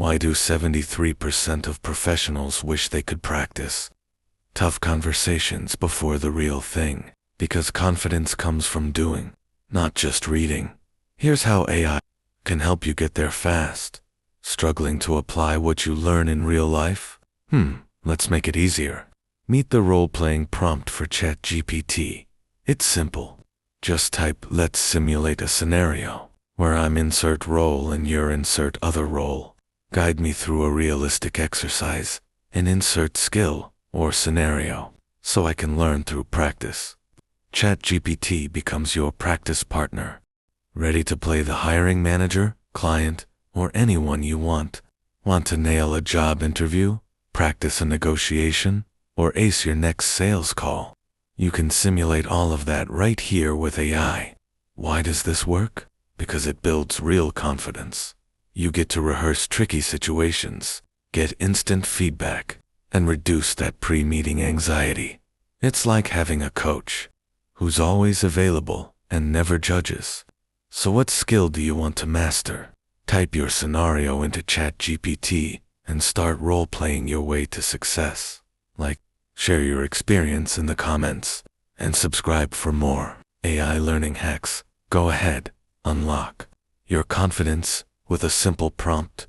Why do 73% of professionals wish they could practice tough conversations before the real thing? Because confidence comes from doing, not just reading. Here's how AI can help you get there fast. Struggling to apply what you learn in real life? Let's make it easier. Meet the role-playing prompt for ChatGPT. It's simple. Just type, "Let's simulate a scenario where I'm insert role and you're insert other role. Guide me through a realistic exercise and insert skill or scenario so I can learn through practice." ChatGPT becomes your practice partner. Ready to play the hiring manager, client, or anyone you want? Want to nail a job interview, practice a negotiation, or ace your next sales call? You can simulate all of that right here with AI. Why does this work? Because it builds real confidence. You get to rehearse tricky situations, get instant feedback, and reduce that pre-meeting anxiety. It's like having a coach who's always available and never judges. So what skill do you want to master? Type your scenario into ChatGPT and start role-playing your way to success. Share your experience in the comments, and subscribe for more AI learning hacks. Go ahead, unlock your confidence with a simple prompt.